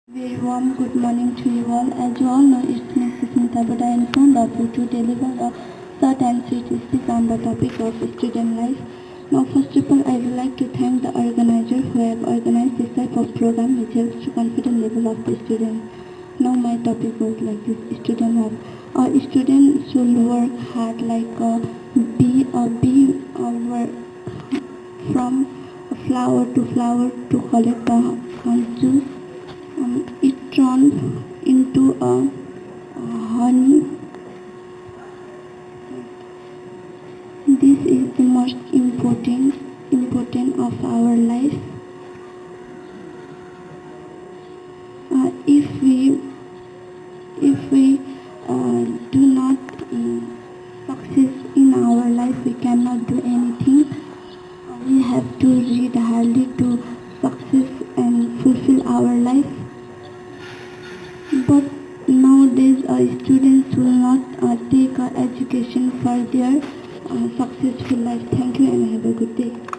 Very warm good morning to you all. As you all know, it's me, Susmita, but I am fond of you to deliver a short and sweet speech on the topic of student life. Now, first of all, I would like to thank the organizer who have organized this type of program which helps to confident level of the student. Now, my topic goes like this: student life. A student should work hard like a bee, work from flower to collect the juice. It turns into a honey. This is the most important of our life. If we do not success in our life, we cannot do anything. We have to read hardly to success and fulfill our life. But nowadays, students will not take education for their successful life. Thank you and have a good day.